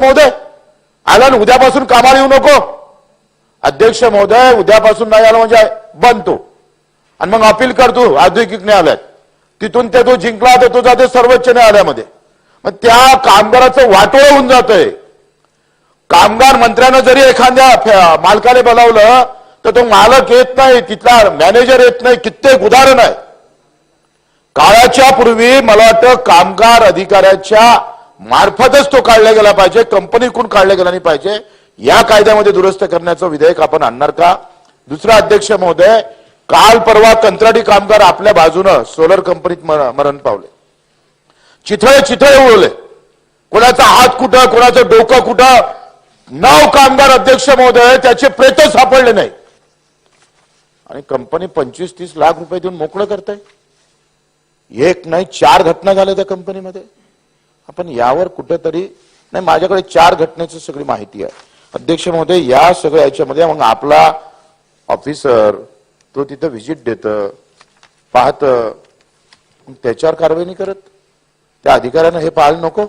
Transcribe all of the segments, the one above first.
महोदय आला ना, उद्यापासून कामाला येऊ नको. अध्यक्ष महोदय उद्यापासून नाही आला म्हणजे बंद तो. आणि मग अपील करतो औद्योगिक न्यायालयात, तिथून ते तो जिंकला तर तो जाते सर्वोच्च न्यायालयामध्ये. मग त्या कामगाराचं वाटोळ होऊन जातंय. कामगार मंत्र्यानं जरी एखाद्या मालकाने बोलावलं तर तो मालक येत नाही, तिथला मॅनेजर येत नाही. कित्येक उदाहरण आहे. काळाच्या पूर्वी मला वाटतं कामगार अधिकाऱ्याच्या मार्फतच तो काढला गेला पाहिजे, कंपनीकडून काढला गेला नाही पाहिजे. या कायद्यामध्ये दुरुस्त करण्याचं विधेयक आपण आणणार का? दुसरा अध्यक्ष महोदय, काल परवा कंत्राटी कामगार आपल्या बाजूनं सोलर कंपनीत मरण पावले. चिथळे उडवले. कोणाचा हात कुठं, कोणाचं डोकं कुठं. 9 कामगार अध्यक्ष महोदय त्याचे प्रेत सापडले नाही. आणि कंपनी 25-30 लाख रुपये देऊन मोकळं करताय. एक नाही 4 घटना झाल्या त्या कंपनीमध्ये. आपण यावर कुठेतरी नाही, माझ्याकडे 4 घटनेची सगळी माहिती आहे अध्यक्ष महोदय. या सगळ्या याच्यामध्ये मग आपला ऑफिसर तो तिथं व्हिजिट देतं, पाहतं, त्याच्यावर कारवाई नाही करत. त्या अधिकाऱ्यानं हे पाहायला नको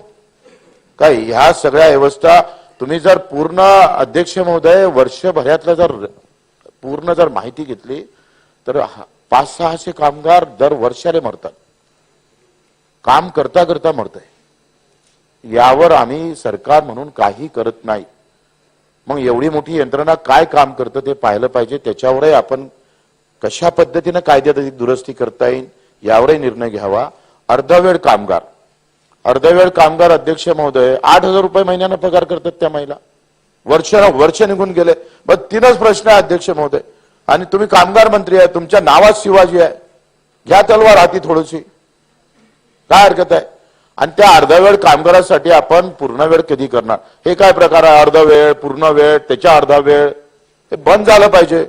काय? ह्या सगळ्या व्यवस्था तुम्ही जर पूर्ण अध्यक्ष महोदय वर्षभरातला जर माहिती घेतली तर 500-600 कामगार दर वर्षाला मरतात. काम करता करता मरतंय. यावर आम्ही सरकार म्हणून काही करत नाही. मग एवढी मोठी यंत्रणा काय काम करतं ते पाहिलं पाहिजे. त्याच्यावरही आपण कशा पद्धतीने कायद्यात दुरुस्ती करता येईल यावरही निर्णय घ्यावा. अर्धवेळ कामगार अध्यक्ष महोदय 8,000 रुपये महिन्यानं पगार करतात त्या महिला. वर्ष निघून गेले. बस 3च प्रश्न आहे अध्यक्ष महोदय. आणि तुम्ही कामगार मंत्री आहे, तुमच्या नावात शिवाजी आहे. घ्या तलवार हाती थोडीशी, काय हरकत आहे? आणि त्या अर्धवेळ कामगारासाठी आपण पूर्ण वेळ कधी करणार? हे काय प्रकार आहे? अर्धवेळ, पूर्ण वेळ, त्याच्या अर्धा वेळ, हे बंद झालं पाहिजे.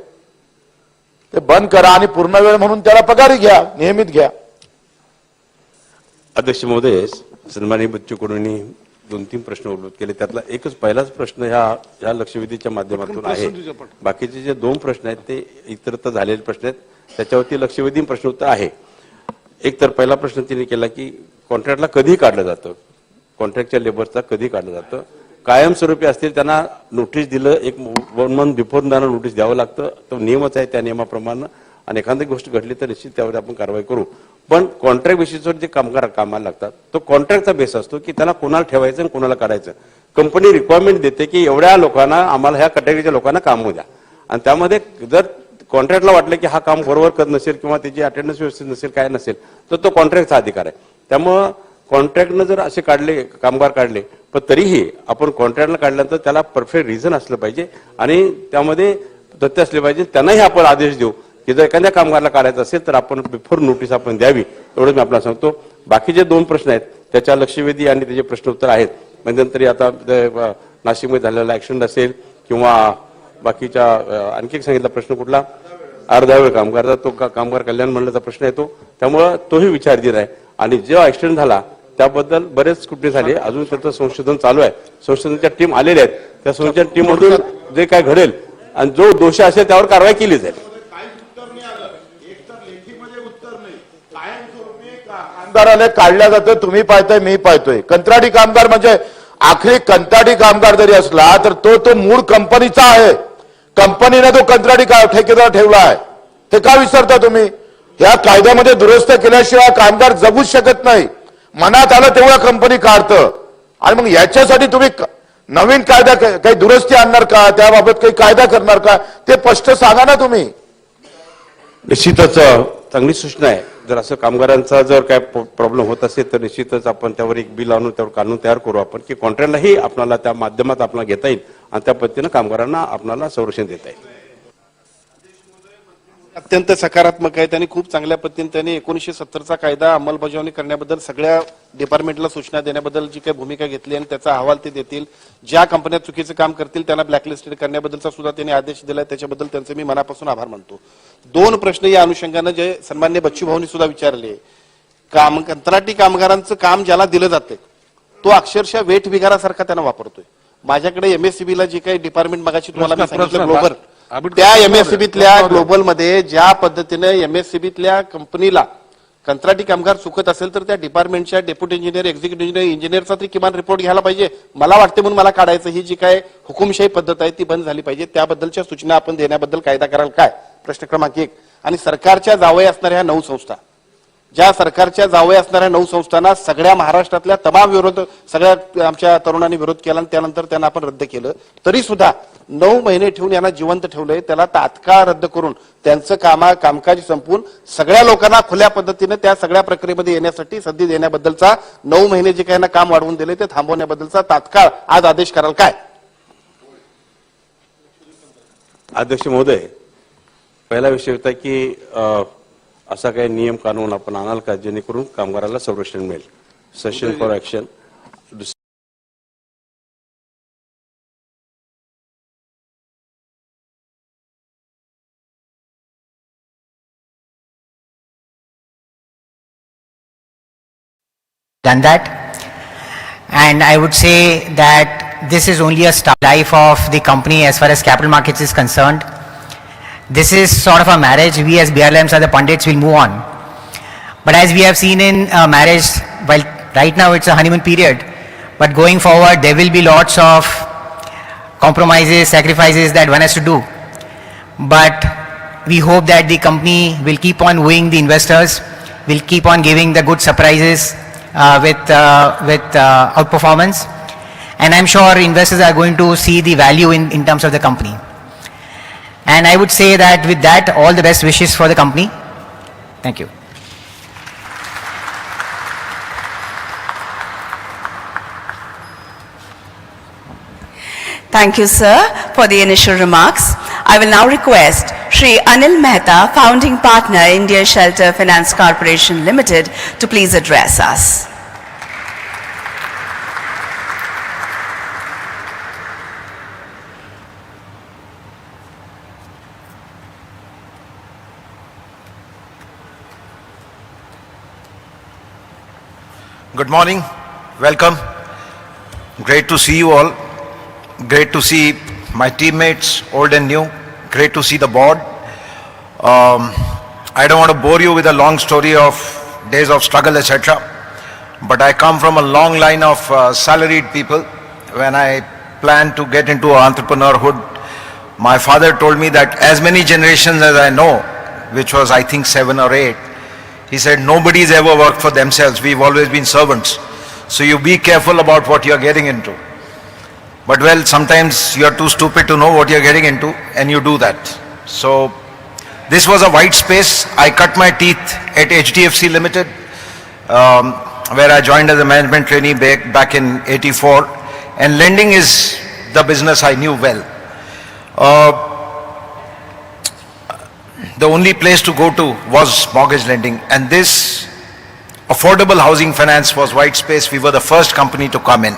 ते बंद करा आणि पूर्ण वेळ म्हणून त्याला पगारी घ्या, नियमित घ्या. अध्यक्ष महोदय, सन्माननीय बच्चू कडूंनी 2-3 प्रश्न उपलब्ध केले. त्यातला एकच पहिलाच प्रश्न ह्या लक्षवेधीच्या माध्यमातून आहे. बाकीचे जे 2 प्रश्न आहेत ते इतरत्र झालेले प्रश्न आहेत, त्याच्यावरती लक्षवेधी प्रश्न उत्तर आहे. एक तर पहिला प्रश्न तिने केला की कॉन्ट्रॅक्टला कधी काढलं जातं, कॉन्ट्रॅक्टच्या लेबरचा कधी काढलं जातं. कायमस्वरूपी असतील त्यांना नोटीस दिलं, एक 1 मंथ बिफोर त्यांना नोटीस द्यावं लागतं. तो नियमच आहे, त्या नियमाप्रमाणे. आणि एखादी गोष्ट घडली तर निश्चित त्यावर आपण कारवाई करू. पण कॉन्ट्रॅक्ट बेसिसवर जे कामगार कामाला लागतात तो कॉन्ट्रॅक्टचा बेस असतो की त्यांना कोणाला ठेवायचं आणि कोणाला काढायचं. कंपनी रिक्वायरमेंट देते की एवढ्या लोकांना, आम्हाला ह्या कॅटेगरीच्या लोकांना काम द्या. आणि त्यामध्ये जर कॉन्ट्रॅक्टला वाटलं की हा काम बरोबर करत नसेल किंवा त्याची अटेंडन्स व्यवस्थित नसेल, काय नसेल, तर तो कॉन्ट्रॅक्टचा अधिकार आहे. त्यामुळं कॉन्ट्रॅक्टनं जर असे कामगार काढले, पण तरीही आपण कॉन्ट्रॅक्टला काढल्यानंतर त्याला परफेक्ट रिझन असलं पाहिजे आणि त्यामध्ये तथ्य असले पाहिजे. त्यांनाही आपण आदेश देऊ की जर एखाद्या कामगाराला काढायचं असेल तर आपण बिफोर नोटीस आपण द्यावी. एवढं मी आपल्याला सांगतो. बाकीचे 2 प्रश्न आहेत त्याच्या लक्षवेधी आणि त्याचे प्रश्न उत्तर आहेत. मध्यंतरी आता नाशिकमध्ये झालेला ऍक्सिडेंट असेल किंवा बाकीच्या आणखी एक सांगितला प्रश्न कुठला, अर्धवेळ कामगारचा, तो कामगार कल्याण मंडळाचा प्रश्न येतो. त्यामुळं तोही विचारधीन आहे. आणि जो ऍक्सिडेंट झाला त्याबद्दल बरेच स्क्रुटनी झाली, अजून त्याचं संशोधन चालू आहे. संशोधनाच्या टीम आलेल्या आहेत. त्या संशोधन टीम मधून जे काय घडेल आणि जो दोषी असेल त्यावर कारवाई केली जाईल. कामगाराला काढल्या जातं, तुम्ही पाहताय, मी पाहतोय. कंत्राटी कामगार म्हणजे आखरी कंत्राटी कामगार जरी असला तर तो मूळ कंपनीचा आहे. कंपनीने तो कंत्राटी ठेकेदार ठेवला आहे. ते का विसरता तुम्ही? या कायद्यामध्ये दुरुस्त केल्याशिवाय कामगार जगूच शकत नाही. मनात आलं तेवढा कंपनी काढतं. आणि मग याच्यासाठी तुम्ही नवीन कायदा काही दुरुस्ती आणणार का? त्याबाबत काही कायदा करणार का? ते स्पष्ट सांगा ना तुम्ही. निश्चितच चांगली सूचना आहे. जर असं कामगारांचा जर काय प्रॉब्लेम होत असेल तर निश्चितच आपण त्यावर एक बिल आणून त्यावर कानून तयार करू आपण की कॉन्ट्रॅक्टलाही आपल्याला त्या माध्यमात आपल्याला घेता येईल आणि त्या पद्धतीनं कामगारांना आपल्याला संरक्षण देता येईल. अत्यंत सकारात्मक आहे. त्यांनी खूप चांगल्या पद्धतीने त्यांनी 1970चा कायदा अंमलबजावणी करण्याबद्दल सगळ्या डिपार्टमेंटला सूचना देण्याबद्दल जी काही भूमिका घेतली आणि त्याचा अहवाल ते देतील. ज्या कंपन्या चुकीचं काम करतील त्यांना ब्लॅकलिस्टेड करण्याबद्दलचा सुद्धा त्यांनी आदेश दिलाय. त्याच्याबद्दल त्यांचे मी मनापासून आभार मानतो. 2 प्रश्न या अनुषंगानं जे सन्मान्य बच्चू भाऊंनी सुद्धा विचारले. कंत्राटी कामगारांचं काम ज्याला दिलं जाते तो अक्षरशः वेठ बिगारासारखा त्यांना वापरतोय. माझ्याकडे एमएससीबीला जे काही डिपार्टमेंट मगाशी तुम्हाला मी सांगितलं ग्लोबल, त्या एमएससीबीतल्या ग्लोबल मध्ये ज्या पद्धतीने एमएससीबीतल्या कंपनीला कंत्राटी कामगार चुकत असेल तर त्या डिपार्टमेंटच्या डेप्युटी इंजिनियर, एक्झिक्युटिव्ह इंजिनियरचा तरी किमान रिपोर्ट घ्यायला पाहिजे. मला वाटते म्हणून मला काढायचं, ही जी काय हुकुमशाही पद्धत आहे ती बंद झाली पाहिजे. त्याबद्दलच्या सूचना आपण देण्याबद्दल कायदा कराल काय? प्रश्न क्रमांक 1. आणि सरकारच्या जावई असणाऱ्या 9 संस्था, ज्या सरकारच्या जावई असणाऱ्या 9 संस्थांना सगळ्या महाराष्ट्रातल्या तमाम विरोध, सगळ्या आमच्या तरुणांनी विरोध केला आणि त्यानंतर त्यांना आपण रद्द केलं, तरी सुद्धा 9 महिने ठेवून यांना जिवंत ठेवलंय. त्याला तात्काळ रद्द करून त्यांचं कामकाज संपवून सगळ्या लोकांना खुल्या पद्धतीने त्या सगळ्या प्रक्रियेमध्ये येण्यासाठी संधी देण्याबद्दलचा, 9 महिने जे काही ना काम वाढवून दिले ते थांबवण्याबद्दलचा तात्काळ आज आदेश कराल काय? अध्यक्ष महोदय, पहिला विषय होता की असा काही नियम कानून आपण आणाल का जेणेकरून कामगाराला संरक्षण मिळेल, session for action. Done that, and I would say that this is only a start life of the company as far as capital markets is concerned. This is sort of a marriage. We as BRLMs are the pundits will move on, but as we have seen in marriage, while right now it's a honeymoon period, but going forward there will be lots of compromises, sacrifices that one has to do. But we hope that the company will keep on wooing the investors, will keep on giving the good surprises with outperformance, and I'm sure investors are going to see the value in terms of the company. And I would say that with that, all the best wishes for the company. Thank you. Thank you, sir, for the initial remarks. I will now request Shri Anil Mehta, founding partner, India Shelter Finance Corporation Limited, to please address us. Good morning, welcome. Great to see you all. Great to see my teammates, old and new. Great to see the board. I don't want to bore you with a long story of days of struggle, etc. But I come from a long line of salaried people. When I planned to get into entrepreneurhood, my father told me that as many generations as I know, which was I think 7 or 8, he said, nobody's ever worked for themselves. We've always been servants. So you be careful about what you're getting into. But well, sometimes you're too stupid to know what you're getting into, and you do that. So this was a white space. I cut my teeth at HDFC Limited, where I joined as a management trainee back in '84. And lending is the business I knew well. The only place to go to was mortgage lending, and this affordable housing finance was white space. We were the first company to come in.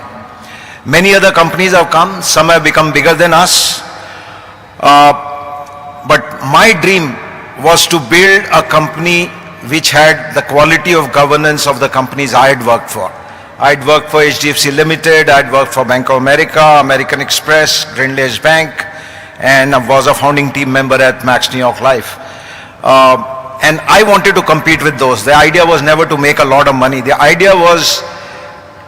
Many other companies have come, some have become bigger than us. But my dream was to build a company which had the quality of governance of the companies I had worked for. I'd worked for HDFC Limited, I'd worked for Bank of America, American Express, Grindlays Bank, and I was a founding team member at Max New York Life. And I wanted to compete with those. The idea was never to make a lot of money. The idea was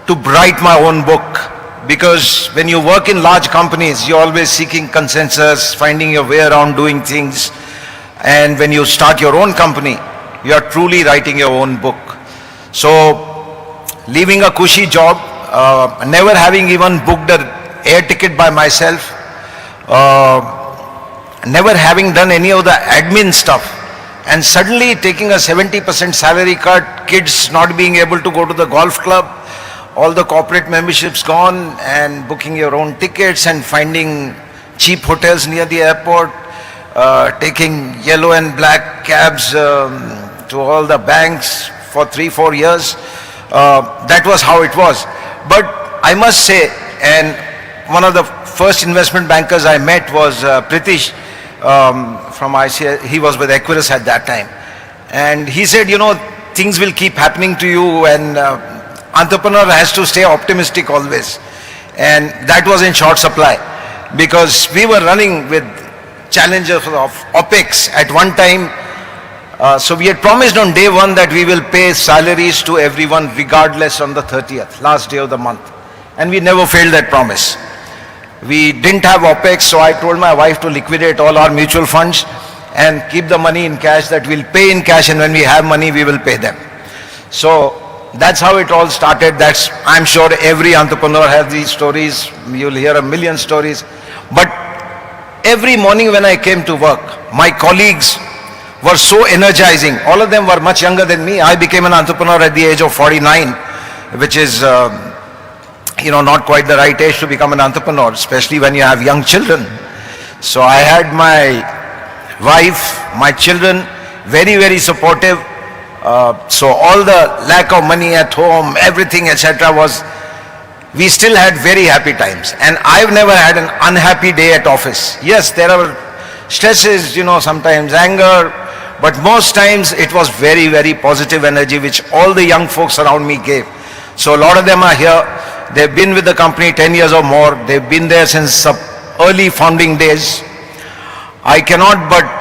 to write my own book. Because when you work in large companies, you're always seeking consensus, finding your way around doing things. And when you start your own company, you are truly writing your own book. So, leaving a cushy job, never having even booked an air ticket by myself, never having done any of the admin stuff, and suddenly taking a 70% salary cut, kids not being able to go to the golf club, all the corporate memberships gone, and booking your own tickets and finding cheap hotels near the airport, taking yellow and black cabs to all the banks for 3-4 years. That was how it was. But I must say, and one of the first investment bankers I met was Pritish from ICI. He was with Equirus at that time. And he said, you know, things will keep happening to you, and entrepreneur has to stay optimistic always. And that was in short supply, because we were running with challenges of OPEX. At one time, So we had promised on day one that we will pay salaries to everyone regardless on the 30th, last day of the month. And we never failed that promise. We didn't have OPEX, so I told my wife to liquidate all our mutual funds and keep the money in cash, that we'll pay in cash, and when we have money, we will pay them. So that's how it all started. That's, I'm sure every entrepreneur has these stories. You'll hear a million stories. But every morning when I came to work, my colleagues were so energizing. All of them were much younger than me. I became an entrepreneur at the age of 49, which is, not quite the right age to become an entrepreneur, especially when you have young children. So I had my wife, my children, very, very supportive. So all the lack of money at home, everything, etc. we still had very happy times. And I've never had an unhappy day at office. Yes, there are stresses, sometimes anger, but most times it was very, very positive energy which all the young folks around me gave. So a lot of them are here. They've been with the company 10 years or more. They've been there since early founding days. I cannot but,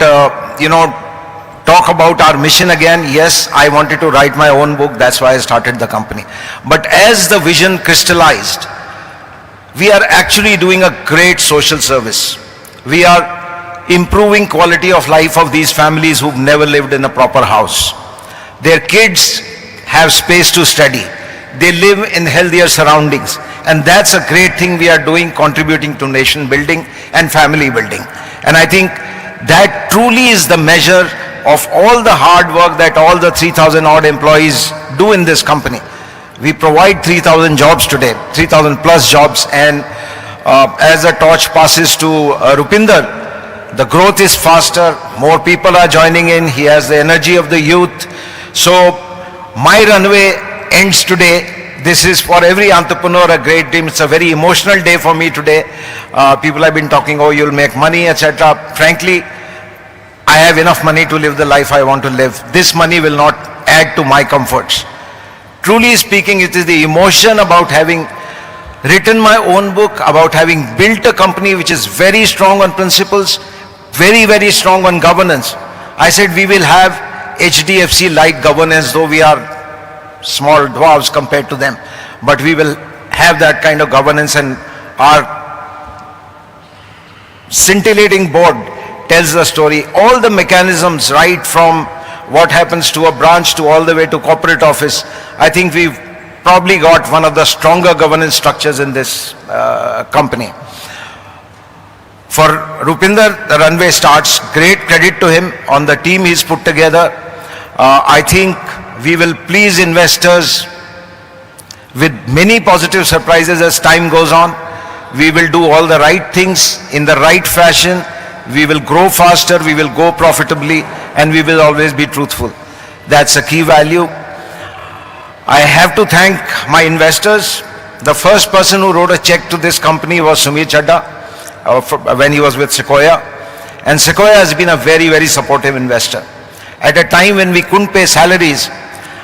talk about our mission again. Yes, I wanted to write my own book. That's why I started the company. But as the vision crystallized, we are actually doing a great social service. We are improving quality of life of these families who've never lived in a proper house. Their kids have space to study. They live in healthier surroundings. And that's a great thing we are doing, contributing to nation building and family building. And I think that truly is the measure of all the hard work that all the 3,000 odd employees do in this company. We provide 3,000 jobs today, 3,000 plus jobs, and as the torch passes to Rupinder, the growth is faster, more people are joining in, he has the energy of the youth. So my runway ends today. This is for every entrepreneur a great dream. It's a very emotional day for me today. People have been talking, oh, you'll make money, etc. Frankly, I have enough money to live the life I want to live. This money will not add to my comforts. Truly speaking, it is the emotion about having written my own book, about having built a company which is very strong on principles, very, very strong on governance. I said we will have HDFC-like governance, though we are small dwarves compared to them. But we will have that kind of governance, and our scintillating board tells the story. All the mechanisms, right from what happens to a branch to all the way to corporate office, I think we've probably got one of the stronger governance structures in this company. For Rupinder, the runway starts. Great credit to him on the team he's put together. I think we will please investors with many positive surprises as time goes on. We will do all the right things in the right fashion. We will grow faster, we will go profitably, and we will always be truthful. That's a key value. I have to thank my investors. The first person who wrote a check to this company was Sumir Chadda when he was with Sequoia. And Sequoia has been a very, very supportive investor. At a time when we couldn't pay salaries,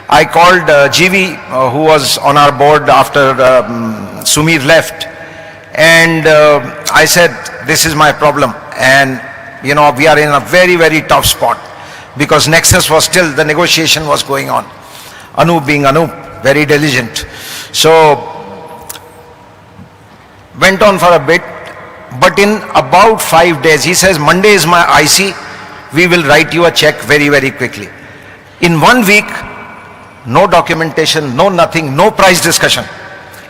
I called GV, who was on our board after Sumir left. And I said, this is my problem. And, we are in a very, very tough spot because Nexus was still, the negotiation was going on. Anup being Anup, very diligent. So, went on for a bit, but in about 5 days, he says, Monday is my IC, we will write you a check very, very quickly. In 1 week, no documentation, no nothing, no price discussion.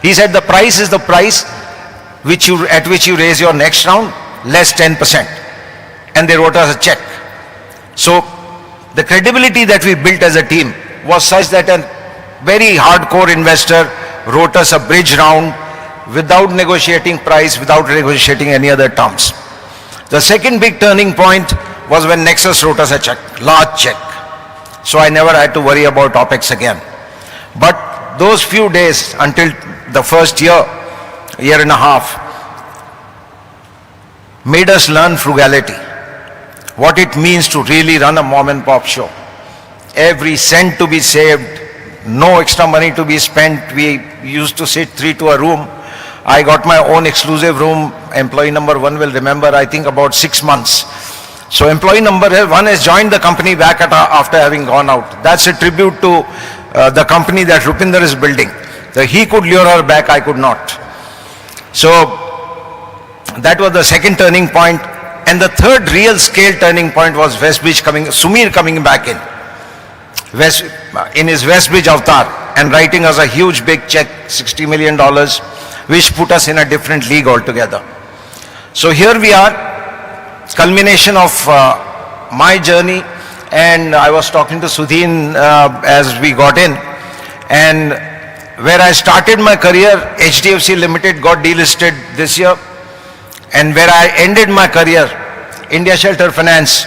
He said the price is the price at which you raise your next round, less 10%. And they wrote us a check. So the credibility that we built as a team was such that a very hardcore investor wrote us a bridge round without negotiating price, without negotiating any other terms. The second big turning point was when Nexus wrote us a check, large check. So I never had to worry about OPEX again. But those few days until the first year and a half, made us learn frugality, what it means to really run a mom and pop show. Every cent to be saved, no extra money to be spent. We used to sit 3 to a room. I got my own exclusive room, employee number 1 will remember, I think about 6 months. So employee number one has joined the company back after having gone out. That's a tribute to the company that Rupinder is building. So he could lure her back, I could not. So that was the second turning point. And the third real scale turning point was Sumir coming back in his Westbridge avatar and writing us a huge big check, $60 million, which put us in a different league altogether. So here we are, culmination of my journey, and I was talking to Sudhin as we got in, and where I started my career, HDFC Limited got delisted this year, and where I ended my career, India Shelter Finance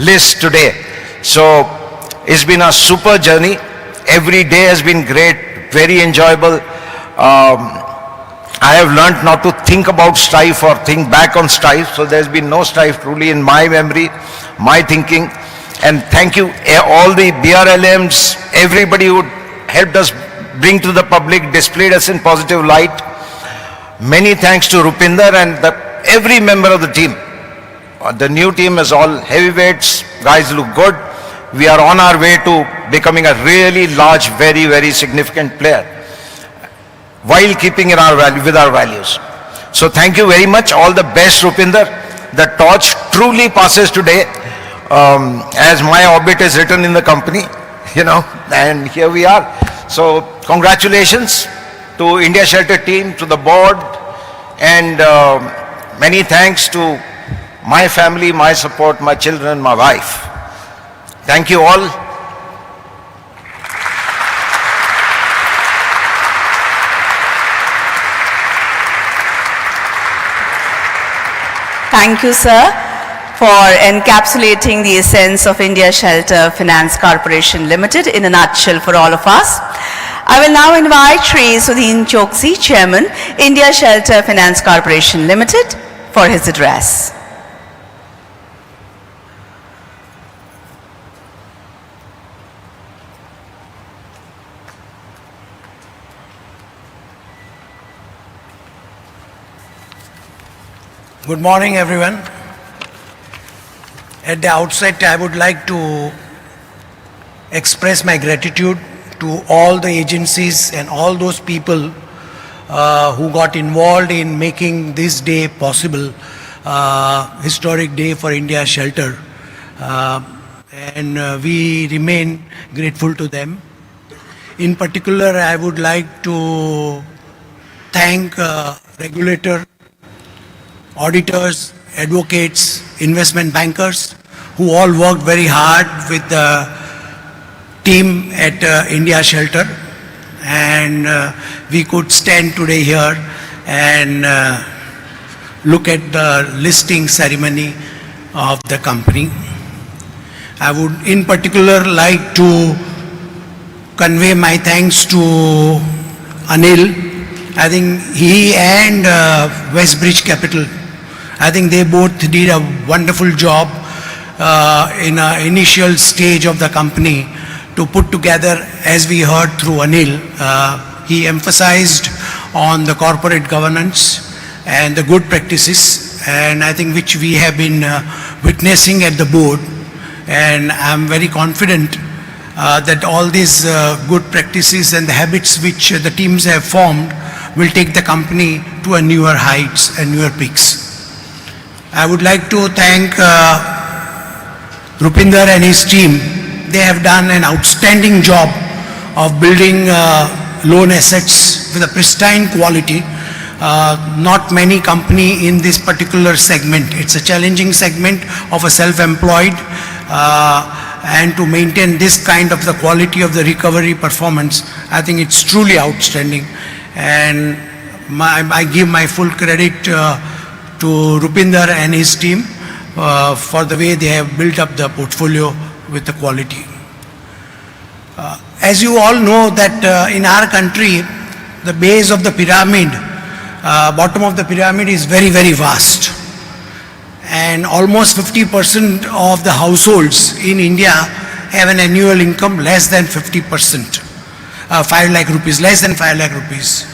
lists today. So it's been a super journey. Every day has been great, very enjoyable. I have learned not to think about strife or think back on strife, so there's been no strife truly in my memory, my thinking. And thank you all the BRLMs, everybody who helped us bring to the public, displayed us in positive light. Many thanks to Rupinder and every member of the team. The new team is all heavyweights, guys look good. We are on our way to becoming a really large, very, very significant player, while keeping in with our values. So thank you very much. All the best, Rupinder. The torch truly passes today, as my orbit is written in the company, and here we are. So congratulations to India Shelter team, to the board, and many thanks to my family, my support, my children, my wife. Thank you all. Thank you, sir, for encapsulating the essence of India Shelter Finance Corporation Limited in a nutshell for all of us. I will now invite Shri Sudhin Choksi, Chairman, India Shelter Finance Corporation Limited, for his address. Good morning, everyone. At the outset, I would like to express my gratitude to all the agencies and all those people who got involved in making this day possible, historic day for India Shelter. And we remain grateful to them. In particular, I would like to thank regulator, auditors, advocates, investment bankers, who all worked very hard with the team at India Shelter, and we could stand today here and look at the listing ceremony of the company. I would in particular like to convey my thanks to Anil. I think he and Westbridge Capital, I think they both did a wonderful job in an initial stage of the company to put together, as we heard through Anil. He emphasized on the corporate governance and the good practices, and I think which we have been witnessing at the board. And I'm very confident that all these good practices and the habits which the teams have formed will take the company to a newer heights and newer peaks. I would like to thank Rupinder and his team. They have done an outstanding job of building loan assets with a pristine quality. Not many company in this particular segment. It's a challenging segment of a self-employed, and to maintain this kind of the quality of the recovery performance, I think it's truly outstanding. And I give my full credit to Rupinder and his team for the way they have built up the portfolio with the quality. As you all know that in our country, the base of the pyramid, bottom of the pyramid is very, very vast. And almost 50% of the households in India have an annual income less than 50%, 5 lakh rupees, less than 5 lakh rupees.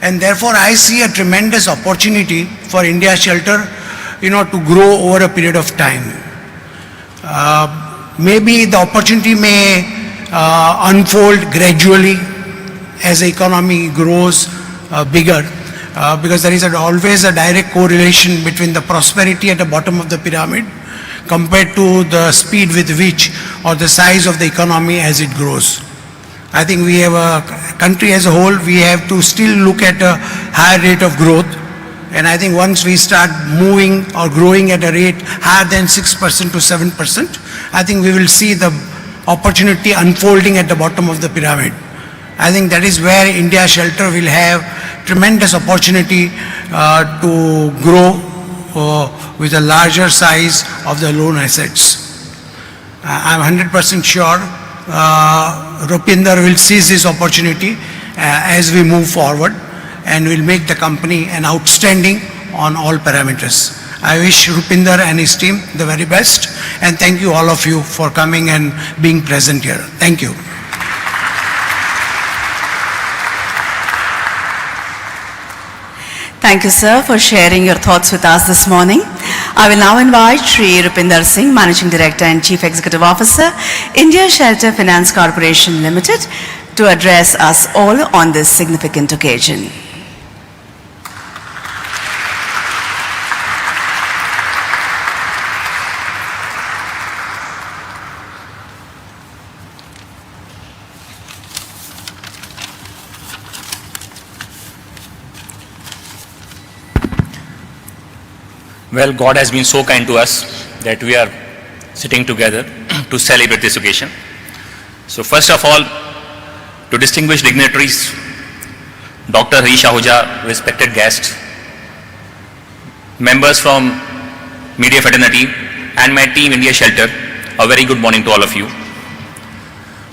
And therefore I see a tremendous opportunity for India Shelter, to grow over a period of time. Maybe the opportunity may unfold gradually as the economy grows bigger, because there is always a direct correlation between the prosperity at the bottom of the pyramid compared to the speed with which or the size of the economy as it grows. I think we have a country as a whole, we have to still look at a higher rate of growth. And I think once we start moving or growing at a rate higher than 6% to 7%, I think we will see the opportunity unfolding at the bottom of the pyramid. I think that is where India Shelter will have tremendous opportunity to grow with a larger size of the loan assets. I'm 100% sure Rupinder will seize this opportunity as we move forward and will make the company an outstanding on all parameters. I wish Rupinder and his team the very best, and thank you all of you for coming and being present here. Thank you. Thank you, sir, for sharing your thoughts with us this morning. I will now invite Shri Rupinder Singh, Managing Director and Chief Executive Officer, India Shelter Finance Corporation Limited, to address us all on this significant occasion. Well, God has been so kind to us that we are sitting together to celebrate this occasion. So first of all, to distinguished dignitaries, Dr. Harish Ahuja, respected guests, members from media fraternity, and my team India Shelter, a very good morning to all of you.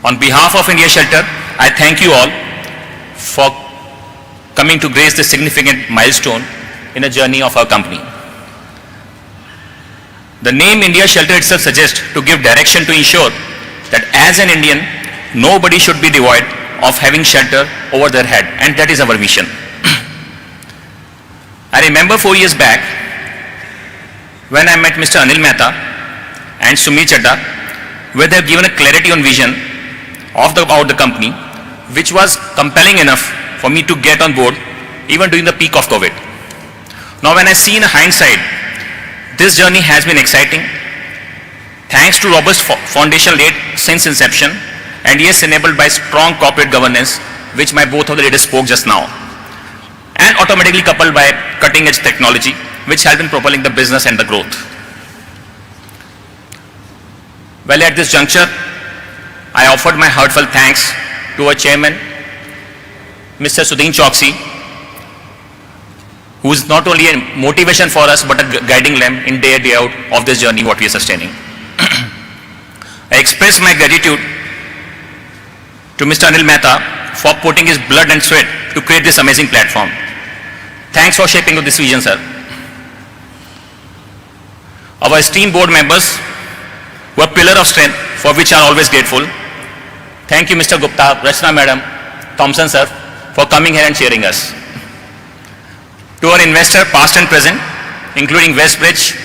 On behalf of India Shelter, I thank you all for coming to grace this significant milestone in a journey of our company. The name India Shelter itself suggests to give direction to ensure that as an Indian, nobody should be devoid of having shelter over their head, and that is our mission. I remember 4 years back when I met Mr. Anil Mehta and Sumit Chadda, where they have given a clarity on vision about the company, which was compelling enough for me to get on board even during the peak of COVID. Now when I see in hindsight, this journey has been exciting, thanks to robust foundation laid since inception, and yes, enabled by strong corporate governance, which both of the leaders spoke just now, and automatically coupled by cutting edge technology, which has been propelling the business and the growth. Well, at this juncture, I offered my heartfelt thanks to our chairman, Mr. Sudhin Choksi, who is not only a motivation for us, but a guiding lamp in day out of this journey what we are sustaining. I express my gratitude to Mr. Anil Mehta for putting his blood and sweat to create this amazing platform. Thanks for shaping this vision, sir. Our esteemed board members were a pillar of strength for which I am always grateful. Thank you, Mr. Gupta, Rachna Madam, Thompson, sir, for coming here and cheering us. To our investor, past and present, including Westbridge,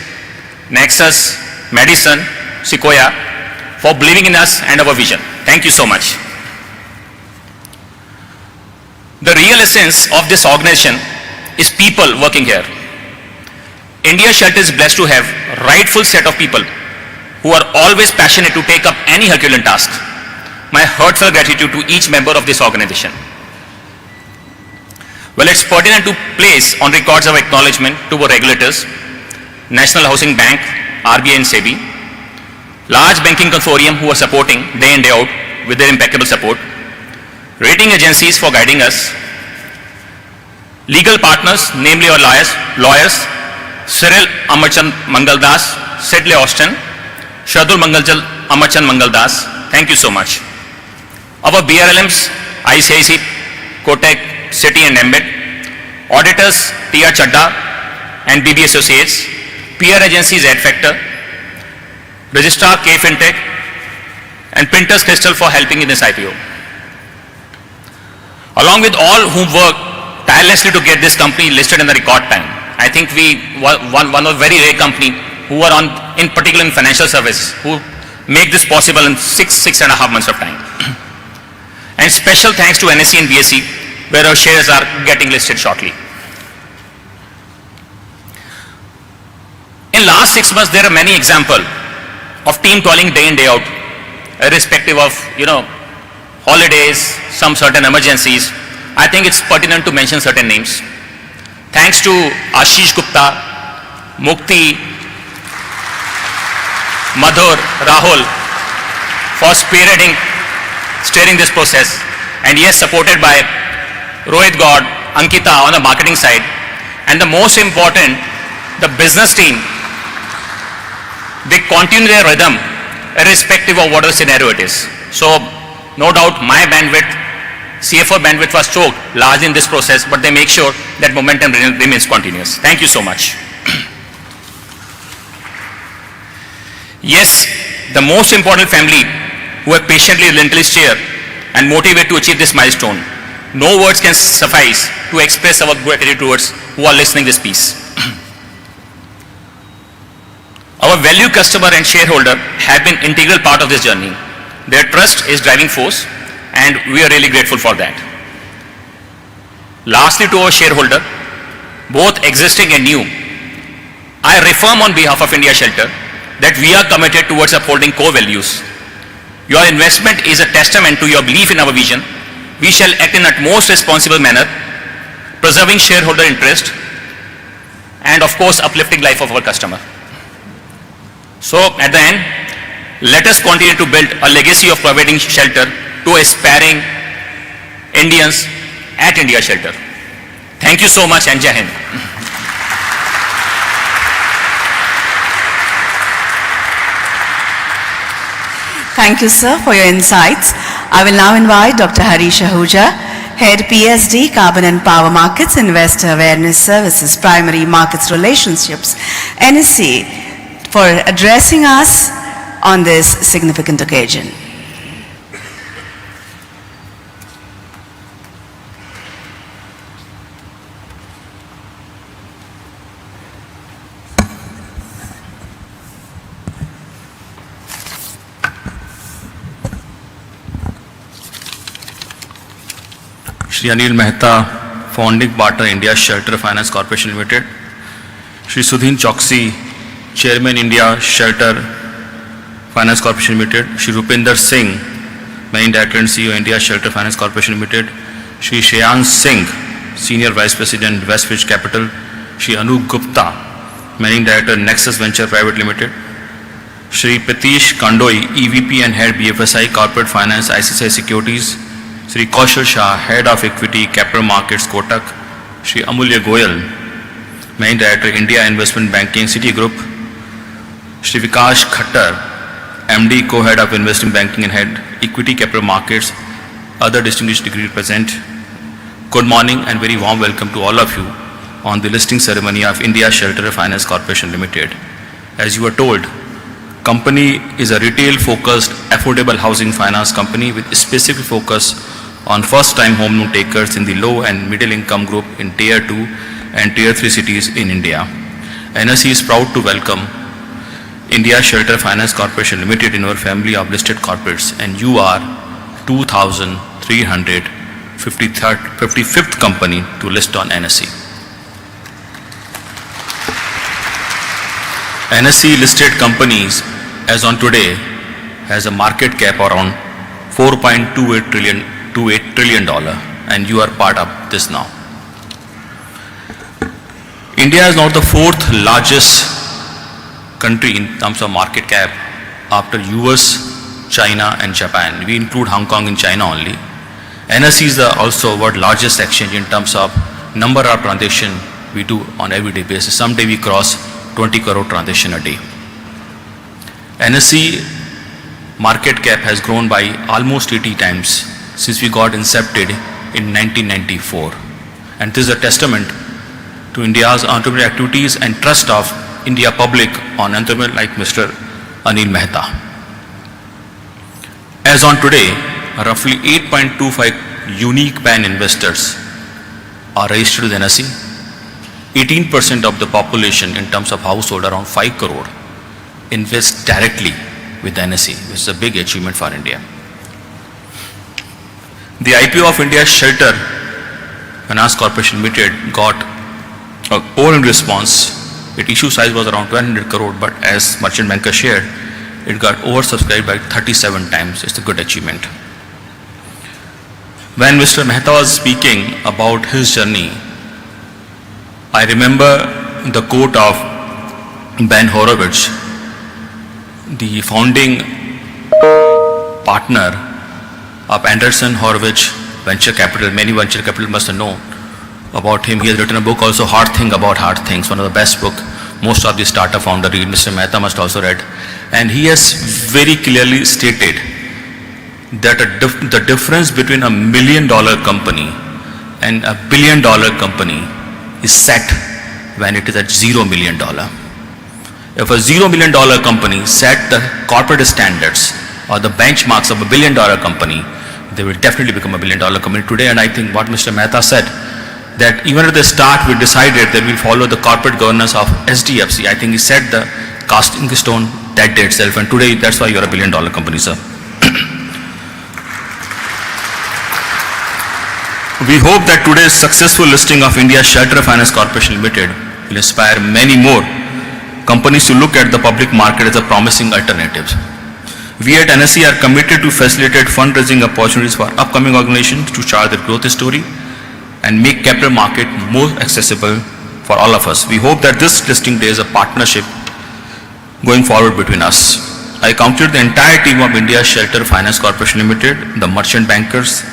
Nexus, Madison, Sequoia, for believing in us and our vision. Thank you so much. The real essence of this organization is people working here. India Shelter is blessed to have a rightful set of people who are always passionate to take up any Herculean task. My heartfelt gratitude to each member of this organization. Well, it's pertinent to place on records of acknowledgement to our regulators, National Housing Bank, RBI and SEBI, large banking consortium who are supporting day in day out with their impeccable support, rating agencies for guiding us, legal partners, namely our lawyers, Cyril Amarchand Mangaldas, Sidley Austin, Shardul Mangaljal Amarchand Mangaldas, thank you so much. Our BRLMs, ICIC, Kotak, City and Embed, auditors TR Chadda and BB Associates, PR agencies Ad Factor, Registrar K Fintech, and Printers Crystal for helping in this IPO. Along with all who worked tirelessly to get this company listed in the record time. I think we one of very rare company who are in particular in financial services, who make this possible in 6.5 months of time. And special thanks to NSE and BSE, where our shares are getting listed shortly. In last 6 months, there are many examples of team toiling day in, day out, irrespective of, holidays, some certain emergencies. I think it's pertinent to mention certain names. Thanks to Ashish Gupta, Mukti, Madhur, Rahul for steering this process. And yes, supported by Rohit God, Ankita on the marketing side. And the most important, the business team, they continue their rhythm irrespective of whatever scenario it is. So no doubt my bandwidth, CFO bandwidth was choked largely in this process, but they make sure that momentum remains continuous. Thank you so much. Yes, the most important family who have patiently relentless cheer and motivate to achieve this milestone. No words can suffice to express our gratitude towards who are listening this piece. Our valued customer and shareholder have been integral part of this journey. Their trust is driving force, and we are really grateful for that. Lastly, to our shareholder, both existing and new, I reaffirm on behalf of India Shelter that we are committed towards upholding core values. Your investment is a testament to your belief in our vision. We shall act in utmost responsible manner, preserving shareholder interest and of course uplifting life of our customer. So at the end, let us continue to build a legacy of providing shelter to aspiring Indians at India Shelter. Thank you so much and Jai Hind. Thank you, sir, for your insights. I will now invite Dr. Harish Ahuja, Head PSD, Carbon and Power Markets, Investor Awareness Services, Primary Markets Relationships, NSE, for addressing us on this significant occasion. Shri Anil Mehta, Founding Partner, India Shelter Finance Corporation Limited. Shri Sudhin Choksi, Chairman, India Shelter Finance Corporation Limited. Shri Rupinder Singh, Managing Director and CEO, India Shelter Finance Corporation Limited. Shri Shreyansh Singh, Senior Vice President, Westfish Capital. Shri Anup Gupta, Managing Director, Nexus Venture Private Limited. Shri Pratish Kandoi, EVP and Head, BFSI Corporate Finance, ICICI Securities. Shri Kaushal Shah, Head of Equity Capital Markets, Kotak. Shri Amulya Goyal, Managing Director, India Investment Banking, Citigroup. Shri Vikash Khattar, MD, Co-Head of Investment Banking and Head, Equity Capital Markets, other distinguished degree present. Good morning and very warm welcome to all of you on the listing ceremony of India Shelter Finance Corporation Limited. As you were told, company is a retail-focused, affordable housing finance company with a specific focus on first-time home loan takers in the low and middle income group in Tier 2 and Tier 3 cities in India. NSE is proud to welcome India Shelter Finance Corporation Limited in our family of listed corporates, and you are 2,355th company to list on NSE. NSE listed companies as on today has a market cap around $4.28 trillion, and you are part of this now. India is now the fourth largest country in terms of market cap after US, China and Japan. We include Hong Kong in China only. NSE is also world largest exchange in terms of number of transactions we do on everyday basis. Someday we cross 20 crore transaction a day. NSE market cap has grown by almost 80 times since we got incepted in 1994. And this is a testament to India's entrepreneurial activities and trust of India public on entrepreneur like Mr. Anil Mehta. As on today, roughly 8.25 unique PAN investors are registered with NSE. 18% of the population in terms of household, around 5 crore, invest directly with the NSE, which is a big achievement for India. The IPO of India's Shelter Finance Corporation Limited got a overwhelming response. Its issue size was around 1,200 crore, but as merchant banker shared, it got oversubscribed by 37 times. It's a good achievement. When Mr. Mehta was speaking about his journey, I remember the quote of Ben Horowitz, the founding partner of Anderson Horowitz Venture Capital. Many venture capital must know about him. He has written a book also, Hard Thing About Hard Things, one of the best book. Most of the startup founder read. Mr. Mehta must also read. And he has very clearly stated that the difference between $1 million company and $1 billion company is set when it is at $0 million. If a $0 million company set the corporate standards or the benchmarks of $1 billion company, they will definitely become $1 billion company today. And I think what Mr. Mehta said, that even at the start we decided that we'll follow the corporate governance of SDFC. I think he set the casting stone that day itself, and today that's why you're $1 billion company, sir. We hope that today's successful listing of India's Shelter Finance Corporation Limited will inspire many more companies to look at the public market as a promising alternative. We at NSE are committed to facilitate fundraising opportunities for upcoming organizations to chart their growth story and make capital market more accessible for all of us. We hope that this listing day is a partnership going forward between us. I counted the entire team of India's Shelter Finance Corporation Limited, the merchant bankers,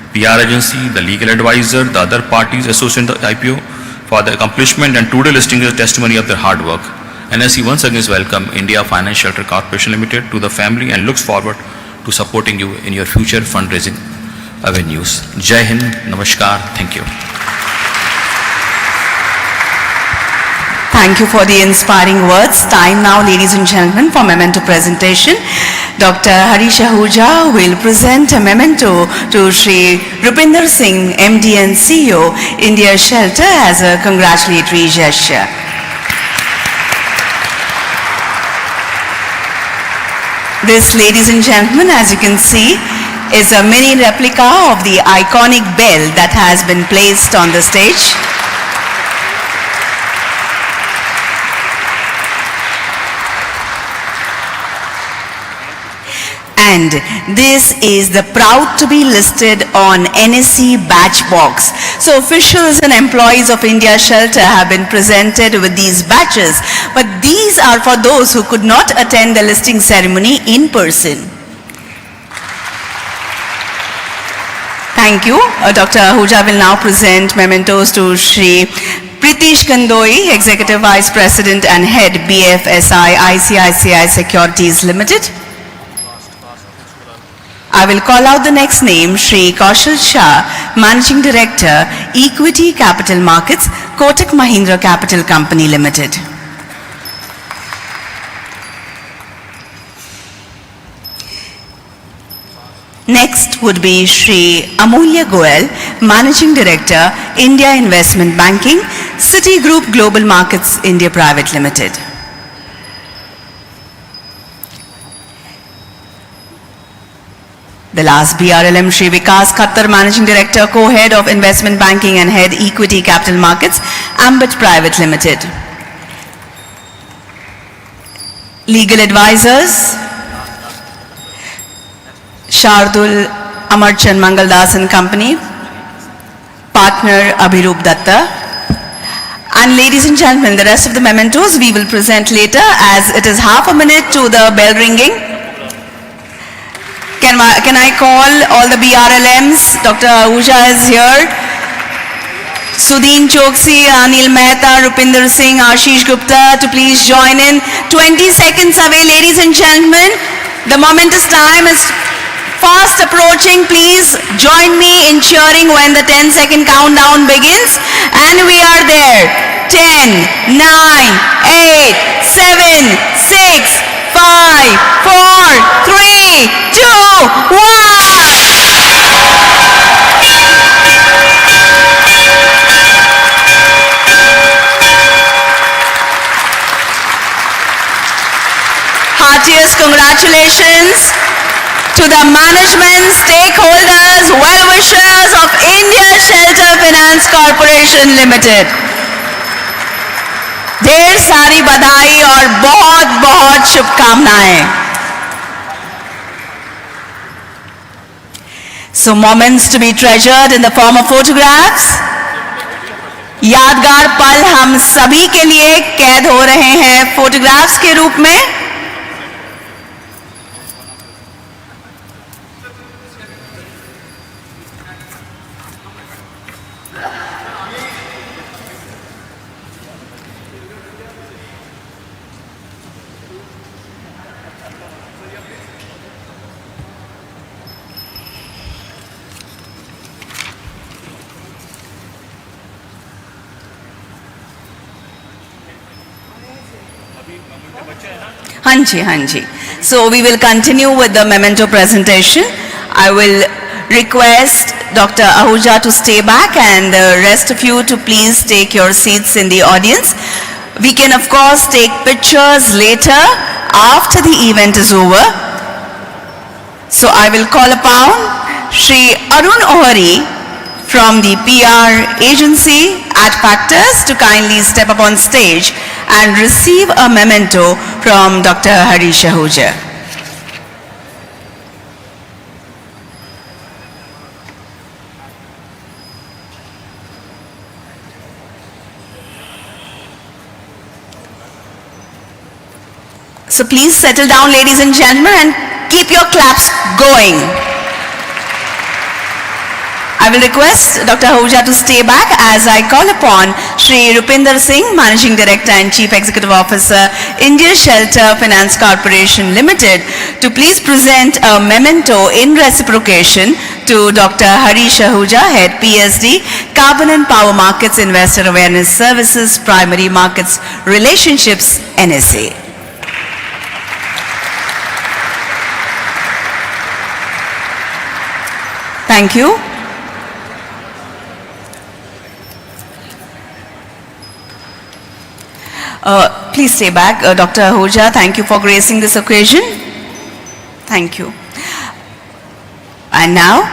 PR agency, the legal advisor, the other parties associated with the IPO for the accomplishment, and today listing is a testimony of their hard work. NSE once again welcome India Finance Shelter Corporation Limited to the family and looks forward to supporting you in your future fundraising avenues. Jai Hind, Namaskar, thank you. Thank you for the inspiring words. Time now, ladies and gentlemen, for memento presentation. Dr. Harish Ahuja will present a memento to Shri Rupinder Singh, MD and CEO, India Shelter, as a congratulatory gesture. This, ladies and gentlemen, as you can see, is a mini replica of the iconic bell that has been placed on the stage. And this is the proud to be listed on NSE badge box. So officials and employees of India Shelter have been presented with these badges, but these are for those who could not attend the listing ceremony in person. Thank you. Dr. Ahuja will now present mementos to Shri Pritish Kandoi, Executive Vice President and Head, BFSI ICICI Securities Limited. I will call out the next name, Shri Kaushal Shah, Managing Director, Equity Capital Markets, Kotak Mahindra Capital Company Limited. Next would be Shri Amulya Goel, Managing Director, India Investment Banking, Citigroup Global Markets India Private Limited. The last BRLM, Shri Vikas Khattar, Managing Director, Co-Head of Investment Banking and Head Equity Capital Markets, Ambit Private Limited. Legal Advisors, Shardul Amarchand Mangaldas and Company, Partner Abhirup Datta. And ladies and gentlemen, the rest of the mementos we will present later, as it is half a minute to the bell ringing. Can I call all the BRLMs? Dr. Ahuja is here. Sudhin Choksi, Anil Mehta, Rupinder Singh, Ashish Gupta to please join in. 20 seconds away, ladies and gentlemen. The momentous time is fast approaching. Please join me in cheering when the 10-second countdown begins. And we are there. 10, 9, 8, 7, 6, 5, 4, 3, 2, 1. heartiest congratulations to the management, stakeholders, well-wishers of India Shelter Finance Corporation Limited. ढेर सारी बधाई और बहुत बहुत शुभकामनाएं. So moments to be treasured in the form of photographs. यादगार पल हम सभी के लिए कैद हो रहे हैं फोटोग्राफ्स के रूप में. हाँ जी. So we will continue with the memento presentation. I will request Dr. Ahuja to stay back and the rest of you to please take your seats in the audience. We can of course take pictures later after the event is over. So I will call upon Shri Arun Ohari from the PR agency at Factors to kindly step up on stage and receive a memento from Dr. Harish Ahuja. So please settle down, ladies and gentlemen, and keep your claps going. I will request Dr. Ahuja to stay back as I call upon Shri Rupinder Singh, Managing Director and Chief Executive Officer, India Shelter Finance Corporation Limited, to please present a memento in reciprocation to Dr. Harish Ahuja, Head PSD, Carbon and Power Markets Investor Awareness Services, Primary Markets Relationships, NSA. Thank you. Please stay back. Dr. Ahuja, thank you for gracing this occasion. Thank you. And now,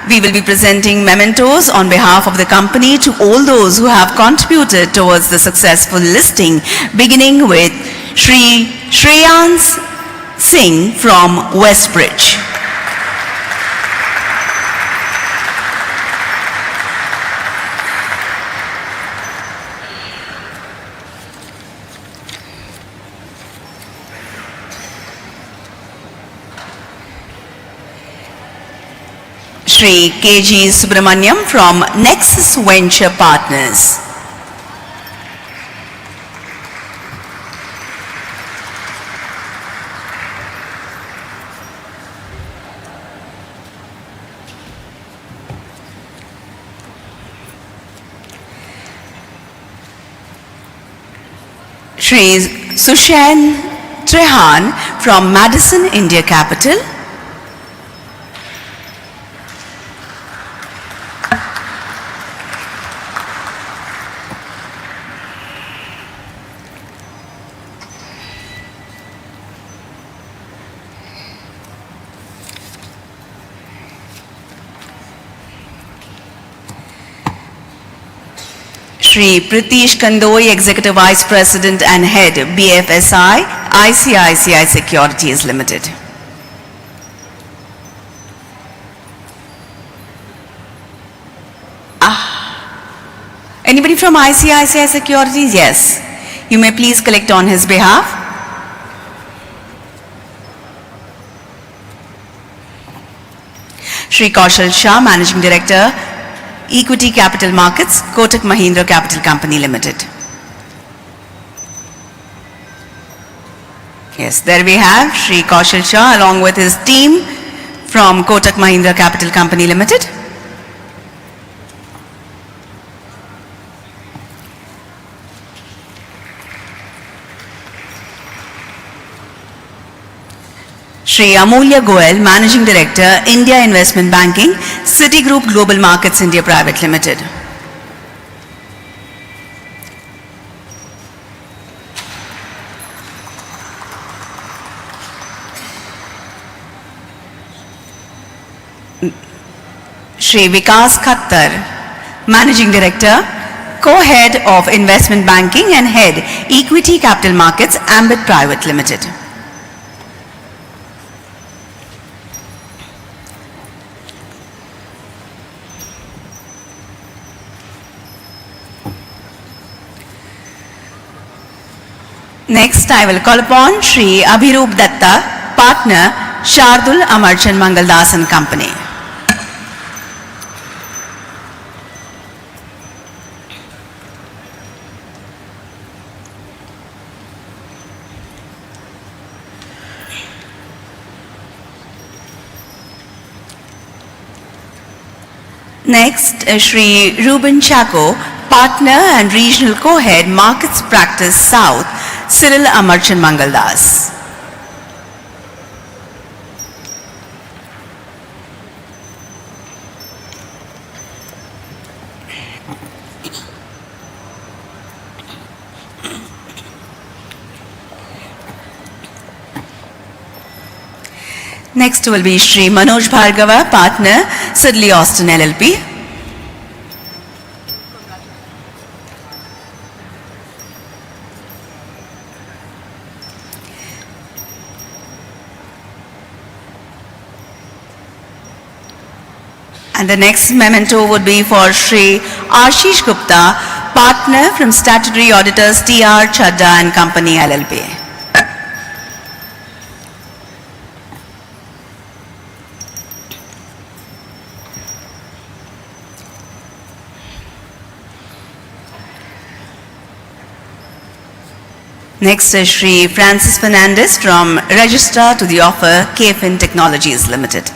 we will be presenting mementos on behalf of the company to all those who have contributed towards the successful listing, beginning with Shri Shreyans Singh from Westbridge. Shri K.G. Subramaniam from Nexus Venture Partners. Shri Sushen Trehan from Madison India Capital. Shri Pritish Kandoi, Executive Vice President and Head, BFSI, ICICI Securities Limited. Anybody from ICICI Securities? Yes. You may please collect on his behalf. Shri Kaushal Shah, Managing Director, Equity Capital Markets, Kotak Mahindra Capital Company Limited. Yes, there we have Shri Kaushal Shah along with his team from Kotak Mahindra Capital Company Limited. Shri Amulya Goel, Managing Director, India Investment Banking, Citigroup Global Markets India Private Limited. Shri Vikas Khattar, Managing Director, Co-Head of Investment Banking and Head Equity Capital Markets, Ambit Private Limited. Next, I will call upon Shri Abhiroop Datta, Partner, Shardul Amarchand Mangaldas and Company. Next, Shri Ruben Chaco, Partner and Regional Co-Head, Markets Practice South, Cyril Amarchand Mangaldas. Next will be Shri Manoj Bhargava, Partner, Sidley Austin LLP. And the next memento would be for Shri Ashish Gupta, Partner from Statutory Auditors TR Chadda and Company LLP. Next is Shri Francis Fernandez from Registrar to the Offer, KFin Technologies Limited.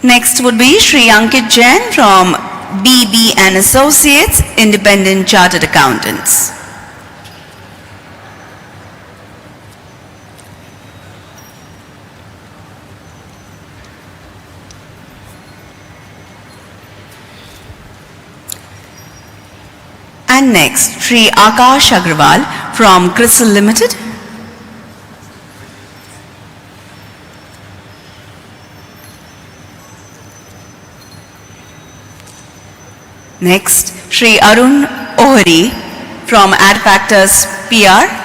Next would be Shri Ankit Jain from BB and Associates, Independent Chartered Accountants. And next, Shri Akash Agrawal from Crystal Limited. Next, Shri Arun Ohri from Adfactors PR.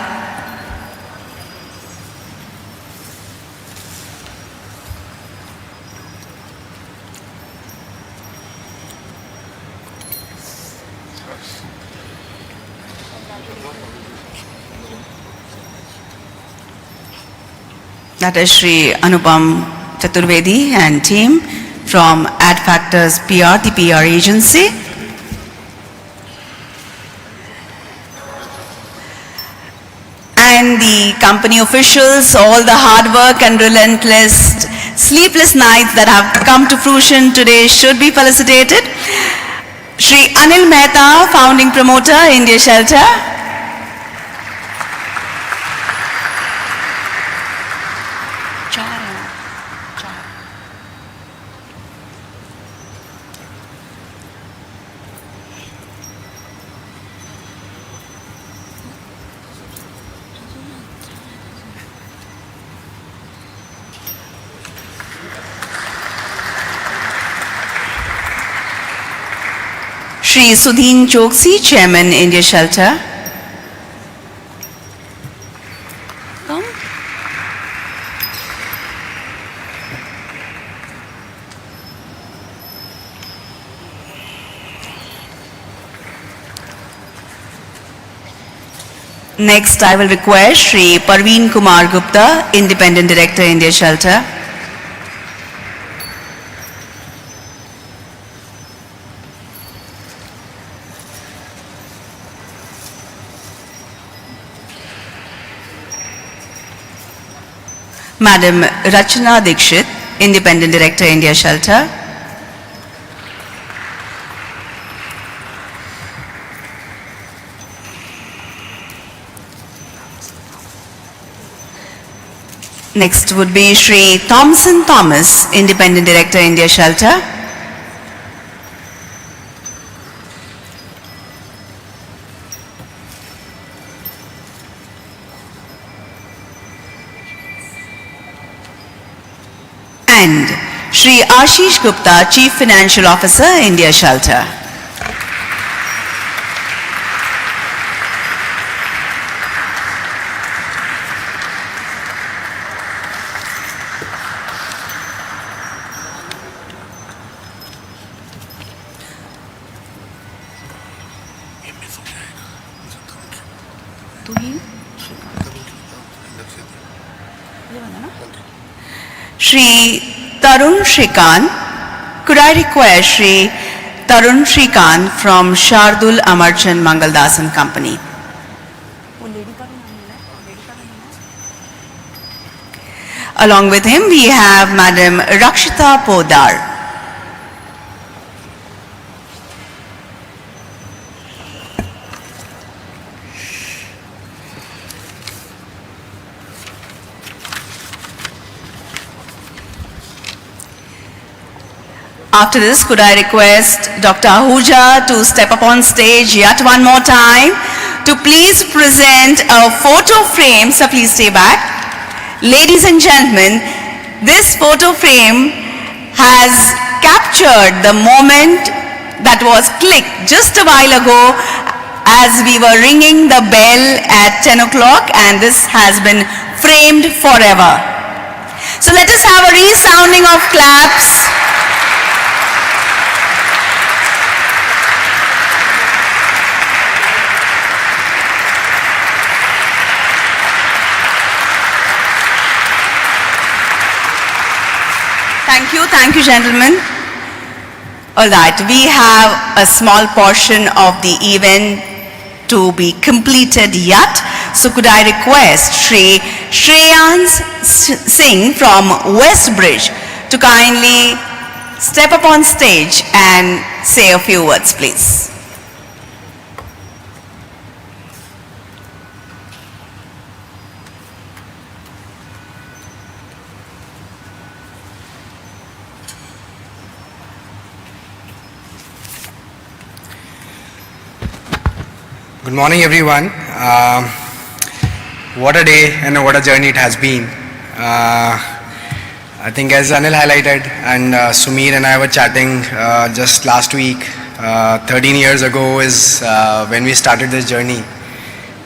That is Shri Anupam Chaturvedi and team from Adfactors PR, the PR agency. And the company officials, all the hard work and relentless, sleepless nights that have come to fruition today should be felicitated. Shri Anil Mehta, founding promoter, India Shelter. Shri Vidhansabha, Chairman, India Shelter. Come. Next, I will request Shri Parveen Kumar Gupta, Independent Director, India Shelter. Madam Rachana Dikshit, Independent Director, India Shelter. Next would be Shri Thompson Thomas, Independent Director, India Shelter. And Shri Ashish Gupta, Chief Financial Officer, India Shelter. Shri Tarun Shrikant, could I request Shri Tarun Shrikant from Shardul Amarchand Mangaldas and Company? Along with him, we have Madam Rakshita Podar. After this, could I request Dr. Ahuja to step up on stage yet one more time to please present a photo frame. So please stay back. Ladies and gentlemen, this photo frame has captured the moment that was clicked just a while ago as we were ringing the bell at 10 o'clock, and this has been framed forever. So let us have a resounding of claps. Thank you, gentlemen. All right, we have a small portion of the event to be completed yet. So could I request Shri Shreyans Singh from Westbridge to kindly step up on stage and say a few words, please. Good morning, everyone. What a day and what a journey it has been. I think as Anil highlighted and Sumir and I were chatting just last week, 13 years ago is when we started this journey,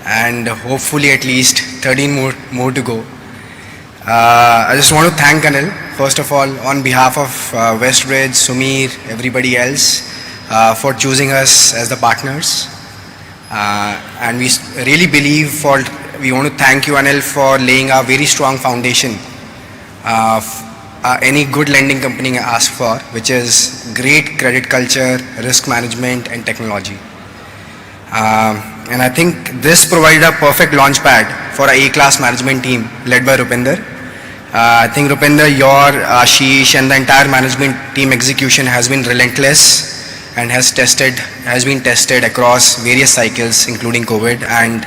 and hopefully at least 13 more to go. I just want to thank Anil, first of all, on behalf of Westbridge, Sumir, everybody else, for choosing us as the partners. And we really believe we want to thank you, Anil, for laying a very strong foundation any good lending company asks for, which is great credit culture, risk management and technology. And I think this provided a perfect launchpad for a A-class management team led by Rupinder. I think Rupinder, your, Ashish and the entire management team execution has been relentless and has been tested across various cycles, including COVID. And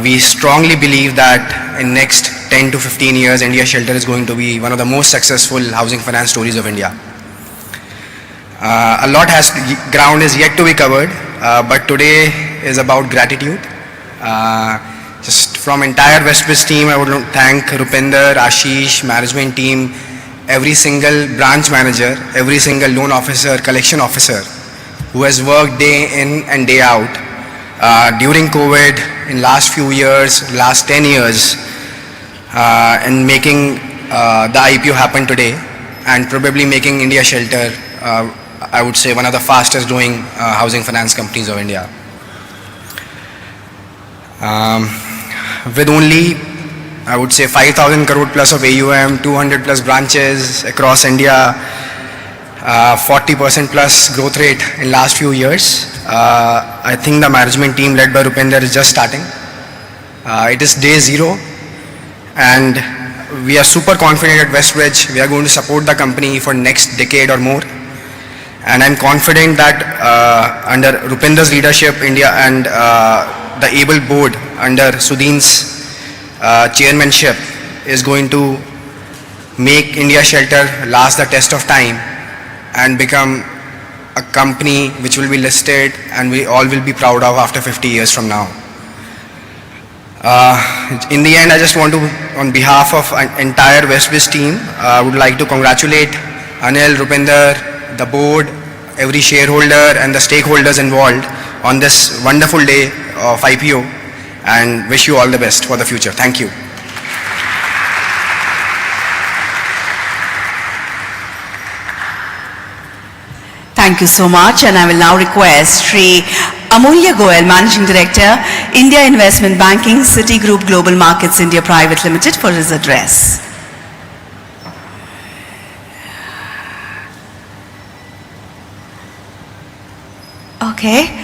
we strongly believe that in next 10 to 15 years, India Shelter is going to be one of the most successful housing finance stories of India. A lot ground is yet to be covered, but today is about gratitude. Just from entire Westbridge team, I would thank Rupinder, Ashish, management team, every single branch manager, every single loan officer, collection officer who has worked day in and day out during COVID, in last few years, last 10 years, and making the IPO happen today, and probably making India Shelter, I would say, one of the fastest growing housing finance companies of India. With only, I would say, 5,000 crore plus of AUM, 200 plus branches across India, 40% plus growth rate in last few years. I think the management team led by Rupinder is just starting. It is day zero, and we are super confident at Westbridge. We are going to support the company for next decade or more. And I'm confident that under Rupinder's leadership, India and the able board under Sudhin's chairmanship, is going to make India Shelter last the test of time and become a company which will be listed and we all will be proud of after 50 years from now. In the end, I just want to, on behalf of an entire Westbiz team, I would like to congratulate Anil, Rupinder, the board, every shareholder and the stakeholders involved on this wonderful day of IPO and wish you all the best for the future. Thank you. Thank you so much, and I will now request Shri Amulya Goel, Managing Director, India Investment Banking, Citigroup Global Markets India Private Limited, for his address. Okay.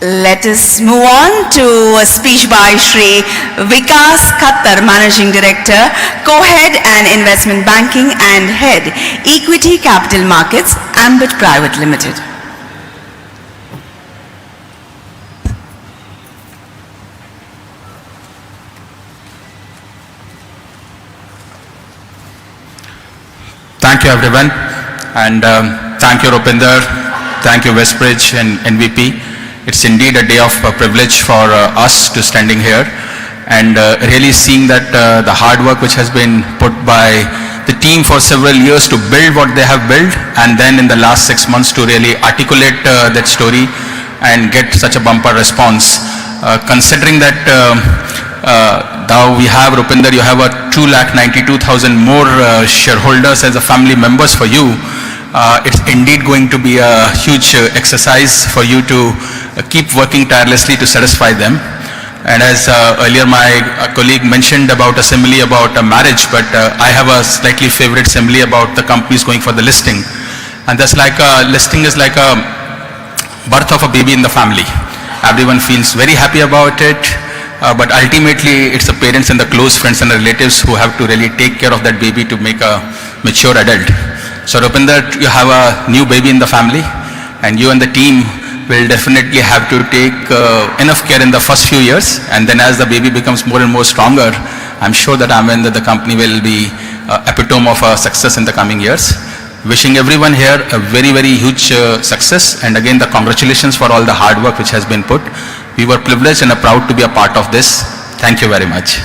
Let us move on to a speech by Shri Vikas Khattar, Managing Director, Co-Head and Investment Banking and Head, Equity Capital Markets, Ambit Private Limited. Thank you, everyone, and thank you, Rupinder, thank you, Westbridge and NVP. It's indeed a day of privilege for us to standing here and really seeing that the hard work which has been put by the team for several years to build what they have built, and then in the last 6 months to really articulate that story and get such a bumper response. Considering that now we have, Rupinder, you have a 292,000 more shareholders as a family members for you. It's indeed going to be a huge exercise for you to keep working tirelessly to satisfy them. And as earlier my colleague mentioned about a simile about a marriage, but I have a slightly favorite simile about the companies going for the listing. And that's like a listing is like a birth of a baby in the family. Everyone feels very happy about it, but ultimately it's the parents and the close friends and the relatives who have to really take care of that baby to make a mature adult. So Rupinder, you have a new baby in the family, and you and the team will definitely have to take enough care in the first few years, and then as the baby becomes more and more stronger, I'm sure that the company will be epitome of success in the coming years. Wishing everyone here a very, very huge success, and again the congratulations for all the hard work which has been put. We were privileged and are proud to be a part of this. Thank you very much.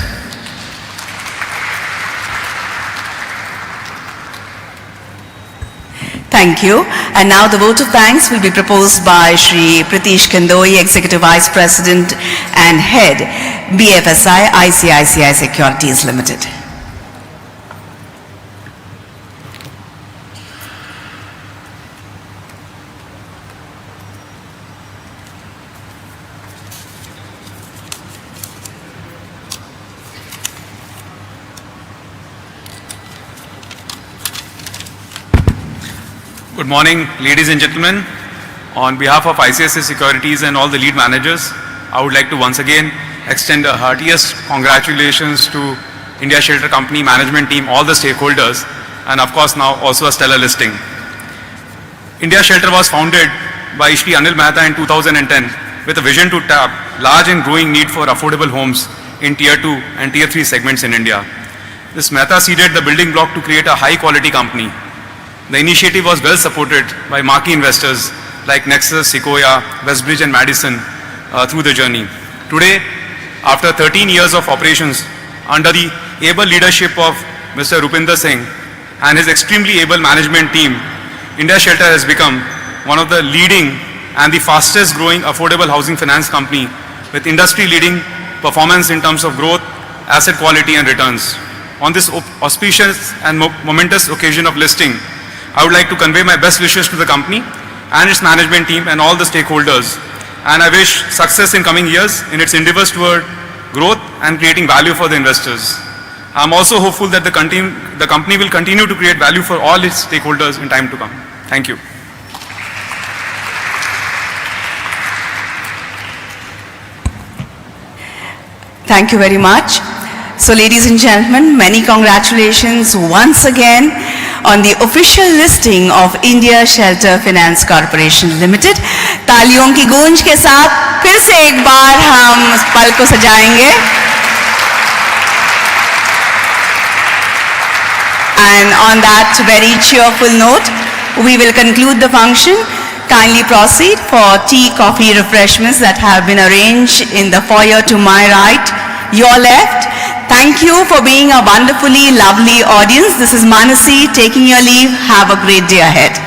Thank you. And now the vote of thanks will be proposed by Shri Pratish Kandoi, Executive Vice President and Head, BFSI ICICI Securities Limited. Good morning, ladies and gentlemen. On behalf of ICICI Securities and all the lead managers, I would like to once again extend the heartiest congratulations to India Shelter Company management team, all the stakeholders, and of course now also a stellar listing. India Shelter was founded by Shri Anil Mehta in 2010 with a vision to tap large and growing need for affordable homes in Tier 2 and Tier 3 segments in India. This Mehta seeded the building block to create a high quality company. The initiative was well supported by marquee investors like Nexus, Sequoia, Westbridge and Madison through the journey. Today, after 13 years of operations under the able leadership of Mr. Rupinder Singh and his extremely able management team, India Shelter has become one of the leading and the fastest growing affordable housing finance company with industry leading performance in terms of growth, asset quality and returns. On this auspicious and momentous occasion of listing, I would like to convey my best wishes to the company and its management team and all the stakeholders, and I wish success in coming years in its endeavors toward growth and creating value for the investors. I am also hopeful that the company will continue to create value for all its stakeholders in time to come. Thank you. Thank you very much. So ladies and gentlemen, many congratulations once again on the official listing of India Shelter Finance Corporation Limited. तालियों की गूंज के साथ फिर से एक बार हम पल को सजाएंगे. And on that very cheerful note, we will conclude the function. Kindly proceed for tea, coffee, refreshments that have been arranged in the foyer to my right, your left. Thank you for being a wonderfully lovely audience. This is Manasi taking your leave. Have a great day ahead.